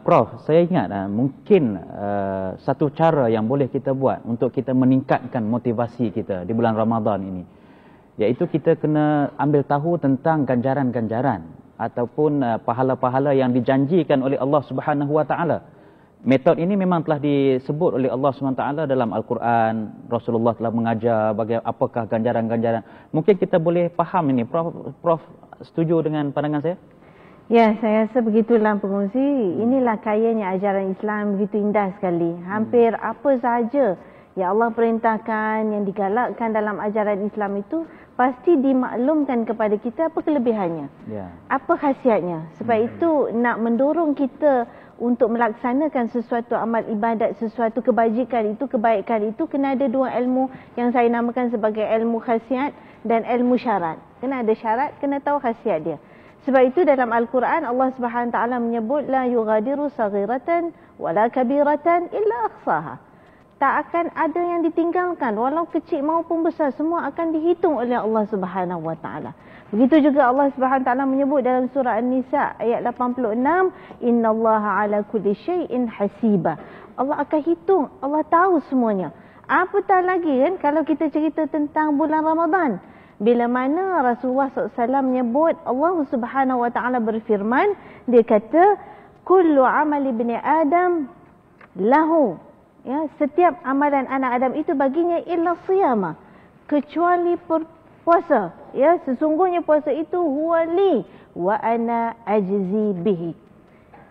Prof, saya ingat mungkin satu cara yang boleh kita buat untuk kita meningkatkan motivasi kita di bulan Ramadan ini, iaitu kita kena ambil tahu tentang ganjaran-ganjaran ataupun pahala-pahala yang dijanjikan oleh Allah Subhanahu Wa Taala. Metod ini memang telah disebut oleh Allah Subhanahu Wa Taala dalam Al-Quran. Rasulullah telah mengajar apakah ganjaran-ganjaran. Mungkin kita boleh faham ini. Prof setuju dengan pandangan saya? Ya, saya rasa begitulah pengungsi. Inilah kayanya ajaran Islam, begitu indah sekali. Hampir apa sahaja yang Allah perintahkan, yang digalakkan dalam ajaran Islam itu pasti dimaklumkan kepada kita apa kelebihannya, apa khasiatnya. Sebab itu nak mendorong kita untuk melaksanakan sesuatu amal ibadat, sesuatu kebajikan itu, kebaikan itu, kena ada dua ilmu yang saya namakan sebagai ilmu khasiat dan ilmu syarat. Kena ada syarat, kena tahu khasiat dia. Sebab itu dalam Al-Quran Allah Subhanahu Wa Taala menyebut la yughadiru saghiratan wala kabiratan illa ahsaha. Tak akan ada yang ditinggalkan, walau kecil maupun besar, semua akan dihitung oleh Allah Subhanahu Wa Taala. Begitu juga Allah Subhanahu Wa Taala menyebut dalam surah An-Nisa ayat 86, innallaha ala kulli syai'in hasiba. Allah akan hitung, Allah tahu semuanya. Apatah lagi kan kalau kita cerita tentang bulan Ramadan, bila mana Rasulullah SAW menyebut, Allah Subhanahu Wa Taala berfirman, dia kata kullu amali ibni Adam lahu, ya, setiap amalan anak Adam itu baginya illa siyama, kecuali puasa, ya, sesungguhnya puasa itu huwa li wa ana ajzi bihi.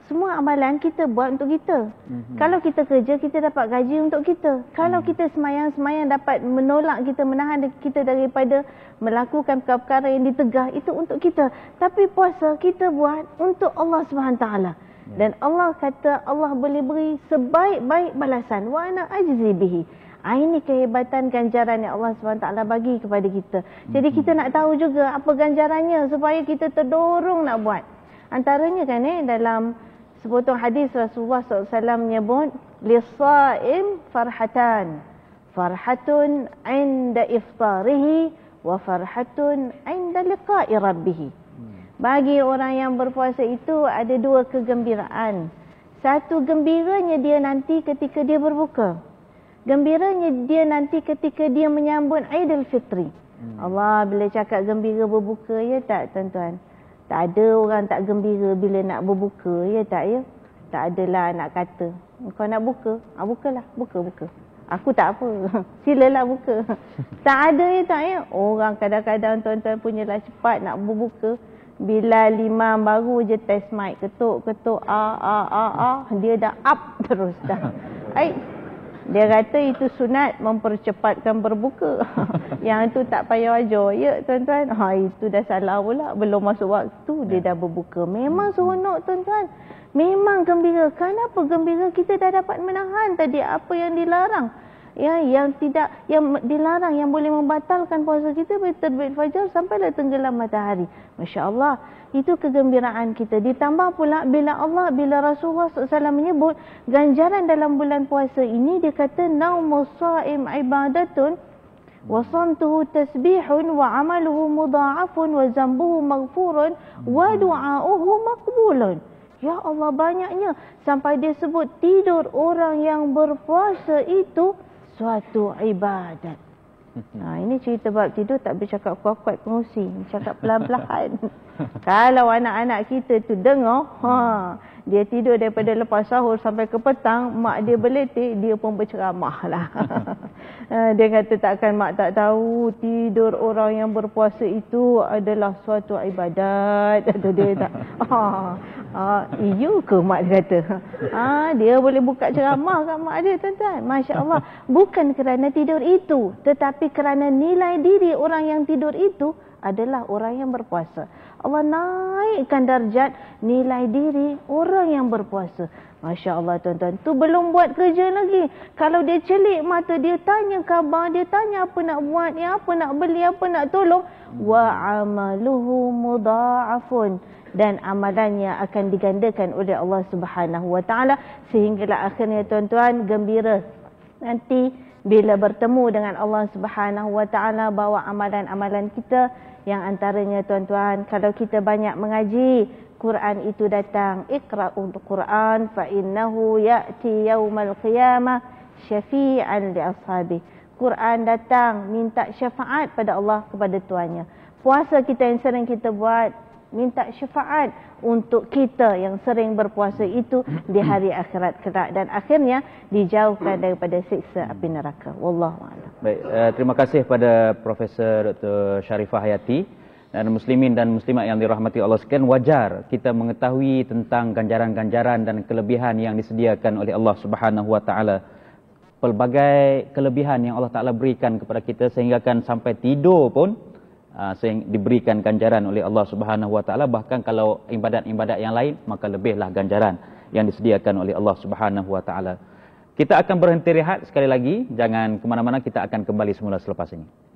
Semua amalan kita buat untuk kita. Kalau kita kerja, kita dapat gaji untuk kita. Kalau kita semayang dapat menolak kita, menahan kita daripada melakukan perkara yang ditegah, itu untuk kita. Tapi puasa kita buat untuk Allah SWT. Dan Allah kata Allah boleh beri sebaik-baik balasan. Wa ana ajzi bihi. Ini kehebatan ganjaran yang Allah SWT bagi kepada kita. Jadi kita nak tahu juga apa ganjarannya supaya kita terdorong nak buat. Antaranya kan dalam sepotong hadis Rasulullah SAW menyebut lis-shaim farhatan, farhatun 'inda iftarihi wa farhatun 'inda liqa'i rabbih. Bagi orang yang berpuasa itu ada dua kegembiraan. Satu, gembiranya dia nanti ketika dia berbuka. Gembiranya dia nanti ketika dia menyambut Aidil Fitri. Allah bila cakap gembira berbuka, ya tak tuan-tuan? Tak ada orang tak gembira bila nak berbuka, ya tak ya? Tak adalah nak kata, kau nak buka? Bukalah, buka. Aku tak apa, silalah buka. Tak ada, ya tak ya? Orang kadang-kadang tuan-tuan punyalah cepat nak berbuka. Bila imam baru je test mic, ketuk, dia dah up terus dah. Dia kata itu sunat mempercepatkan berbuka. Yang tu tak payah ajar, ya tuan-tuan. Itu dah salah pula. Belum masuk waktu dia dah berbuka. Memang seronok tuan-tuan. Memang gembira. Kenapa gembira? Kita dah dapat menahan tadi apa yang dilarang. Ya, yang dilarang, yang boleh membatalkan puasa kita dari terbit fajar sampailah tenggelam matahari. Masya Allah, itu kegembiraan kita. Ditambah pula bila Rasulullah SAW menyebut ganjaran dalam bulan puasa ini, dia kata naumus shaim ibadatun wa samtuhu tasbihun wa amaluhu mudha'afun wa zambuhu maghfurun wa du'a'uhu maqbulun. Ya Allah, banyaknya sampai dia sebut tidur orang yang berpuasa itu suatu ibadat. Ini cerita bab tidur tak bercakap kuat-kuat pengusi, cakap pelan-pelan. Kalau anak-anak kita tu dengar, dia tidur daripada lepas sahur sampai ke petang, mak dia beletik, dia pun berceramah lah. Dia kata takkan mak tak tahu tidur orang yang berpuasa itu adalah suatu ibadat. Kata dia tak. Iya ke mak dia kata. Dia boleh buka ceramah kat mak dia tuan-tuan. Masya Allah. Bukan kerana tidur itu, tetapi kerana nilai diri orang yang tidur itu adalah orang yang berpuasa. Allah naikkan darjat nilai diri orang yang berpuasa. Masya Allah tuan-tuan. Tu belum buat kerja lagi. Kalau dia celik mata, dia tanya khabar, dia tanya apa nak buat, apa nak beli, apa nak tolong. Wa amaluhu mudha'afun. Dan amalannya akan digandakan oleh Allah Subhanahu Wa Taala. Sehinggalah akhirnya tuan-tuan gembira nanti bila bertemu dengan Allah Subhanahu Wa Taala, bawa amalan-amalan kita yang antaranya tuan-tuan, kalau kita banyak mengaji, Quran itu datang, Iqra untuk Quran fa innahu ya'ti yaumal qiyamah syafi'an li ashabi. Quran datang minta syafaat pada Allah kepada tuannya. Puasa kita yang sering kita buat, minta syafaat untuk kita yang sering berpuasa itu di hari akhirat kelak, dan akhirnya dijauhkan daripada siksa api neraka. Wallahu a'lam. Baik, terima kasih pada Profesor Dr. Sharifah Hayati. Dan muslimin dan muslimat yang dirahmati Allah sekalian, wajar kita mengetahui tentang ganjaran-ganjaran dan kelebihan yang disediakan oleh Allah Subhanahu wa taala. Pelbagai kelebihan yang Allah Taala berikan kepada kita sehingga kan sampai tidur pun diberikan ganjaran oleh Allah Subhanahu wa taala. Bahkan kalau ibadat-ibadat yang lain, maka lebihlah ganjaran yang disediakan oleh Allah Subhanahu wa taala. Kita akan berhenti rehat sekali lagi, jangan ke mana-mana, kita akan kembali semula selepas ini.